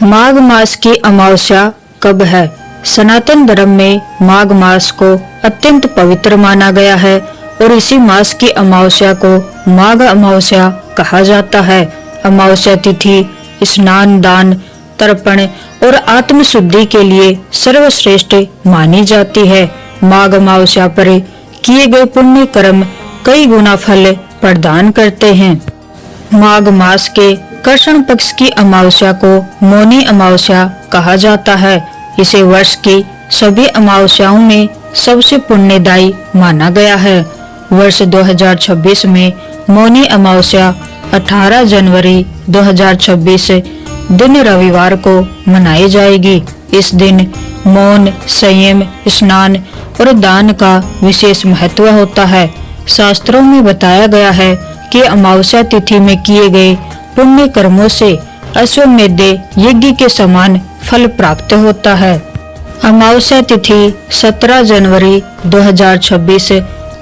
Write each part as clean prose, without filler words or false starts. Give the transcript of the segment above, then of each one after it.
माघ मास की अमावस्या कब है? सनातन धर्म में माघ मास को अत्यंत पवित्र माना गया है और इसी मास की अमावस्या को माघ अमावस्या कहा जाता है। अमावस्या तिथि स्नान, दान, तर्पण और आत्म शुद्धि के लिए सर्वश्रेष्ठ मानी जाती है। माघ अमावस्या पर किए गए पुण्य कर्म कई गुना फल प्रदान करते हैं। माघ मास के कृष्ण पक्ष की अमावस्या को मौनी अमावस्या कहा जाता है। इसे वर्ष की सभी अमावस्याओं में सबसे पुण्यदायी माना गया है। वर्ष 2026 में मौनी अमावस्या 18 जनवरी 2026 दिन रविवार को मनाई जाएगी। इस दिन मौन, संयम, स्नान और दान का विशेष महत्व होता है। शास्त्रों में बताया गया है कि अमावस्या तिथि में किए गए पुण्य कर्मों से अश्वमेध यज्ञ के समान फल प्राप्त होता है। अमावस्या तिथि 17 जनवरी 2026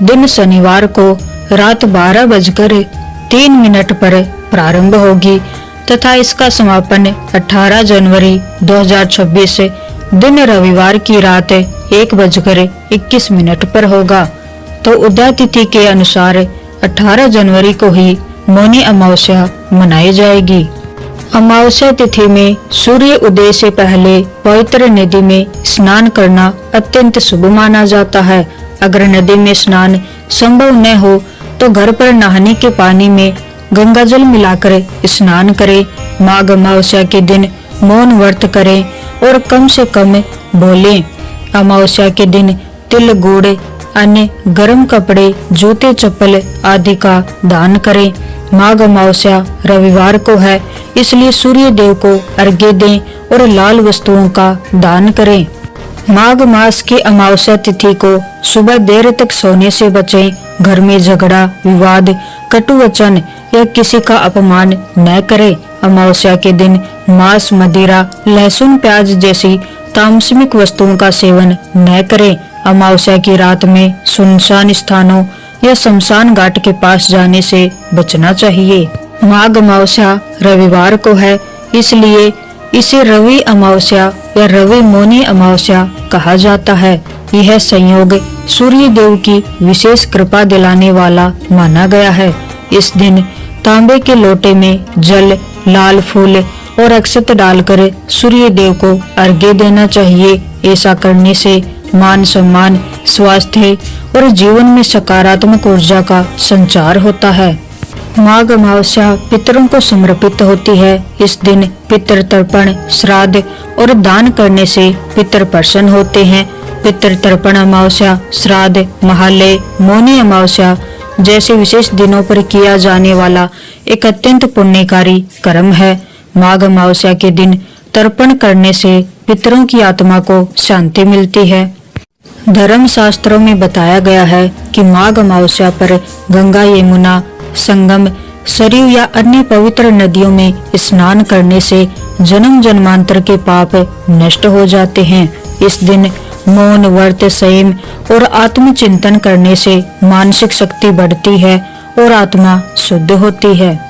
दिन शनिवार को रात 12:03 पर प्रारंभ होगी तथा इसका समापन 18 जनवरी 2026 दिन रविवार की रात 1:21 पर होगा। तो उदय तिथि के अनुसार 18 जनवरी को ही मौनी अमावस्या मनाई जाएगी। अमावस्या तिथि में सूर्य उदय से पहले पवित्र नदी में स्नान करना अत्यंत शुभ माना जाता है। अगर नदी में स्नान संभव न हो तो घर पर नहाने के पानी में गंगा जल मिलाकर स्नान करें। माघ अमावस्या के दिन मौन व्रत करें और कम से कम बोलें। अमावस्या के दिन तिल, गुड़, अन्य गर्म कपड़े, जूते, चप्पल आदि का दान करें। माघ अमावस्या रविवार को है, इसलिए सूर्य देव को अर्घ्य दें और लाल वस्तुओं का दान करें। माघ मास की अमावस्या तिथि को सुबह देर तक सोने से बचें। घर में झगड़ा, विवाद, कटु वचन या किसी का अपमान न करें। अमावस्या के दिन मांस, मदिरा, लहसुन, प्याज जैसी तामसिक वस्तुओं का सेवन न करें। अमावस्या की रात में सुनसान स्थानों या शमशान घाट के पास जाने से बचना चाहिए। माघ अमावस्या रविवार को है, इसलिए इसे रवि अमावस्या या रवि मौनी अमावस्या कहा जाता है। यह संयोग सूर्य देव की विशेष कृपा दिलाने वाला माना गया है। इस दिन तांबे के लोटे में जल, लाल फूल और अक्षत डालकर सूर्य देव को अर्घ्य देना चाहिए। ऐसा करने से मान सम्मान, स्वास्थ्य और जीवन में सकारात्मक ऊर्जा का संचार होता है। माघ अमावस्या पितरों को समर्पित होती है। इस दिन पितृ तर्पण, श्राद्ध और दान करने से पितर प्रसन्न होते हैं। पितृ तर्पण अमावस्या, श्राद्ध, महालय, मौनी अमावस्या जैसे विशेष दिनों पर किया जाने वाला एक अत्यंत पुण्यकारी कर्म है। माघ अमावस्या के दिन तर्पण करने से पितरों की आत्मा को शांति मिलती है। धर्म शास्त्रों में बताया गया है कि माघ अमावस्या पर गंगा, यमुना, संगम, सरयू या अन्य पवित्र नदियों में स्नान करने से जन्म जन्मांतर के पाप नष्ट हो जाते हैं। इस दिन मौन, व्रत, संयम और आत्मचिंतन करने से मानसिक शक्ति बढ़ती है और आत्मा शुद्ध होती है।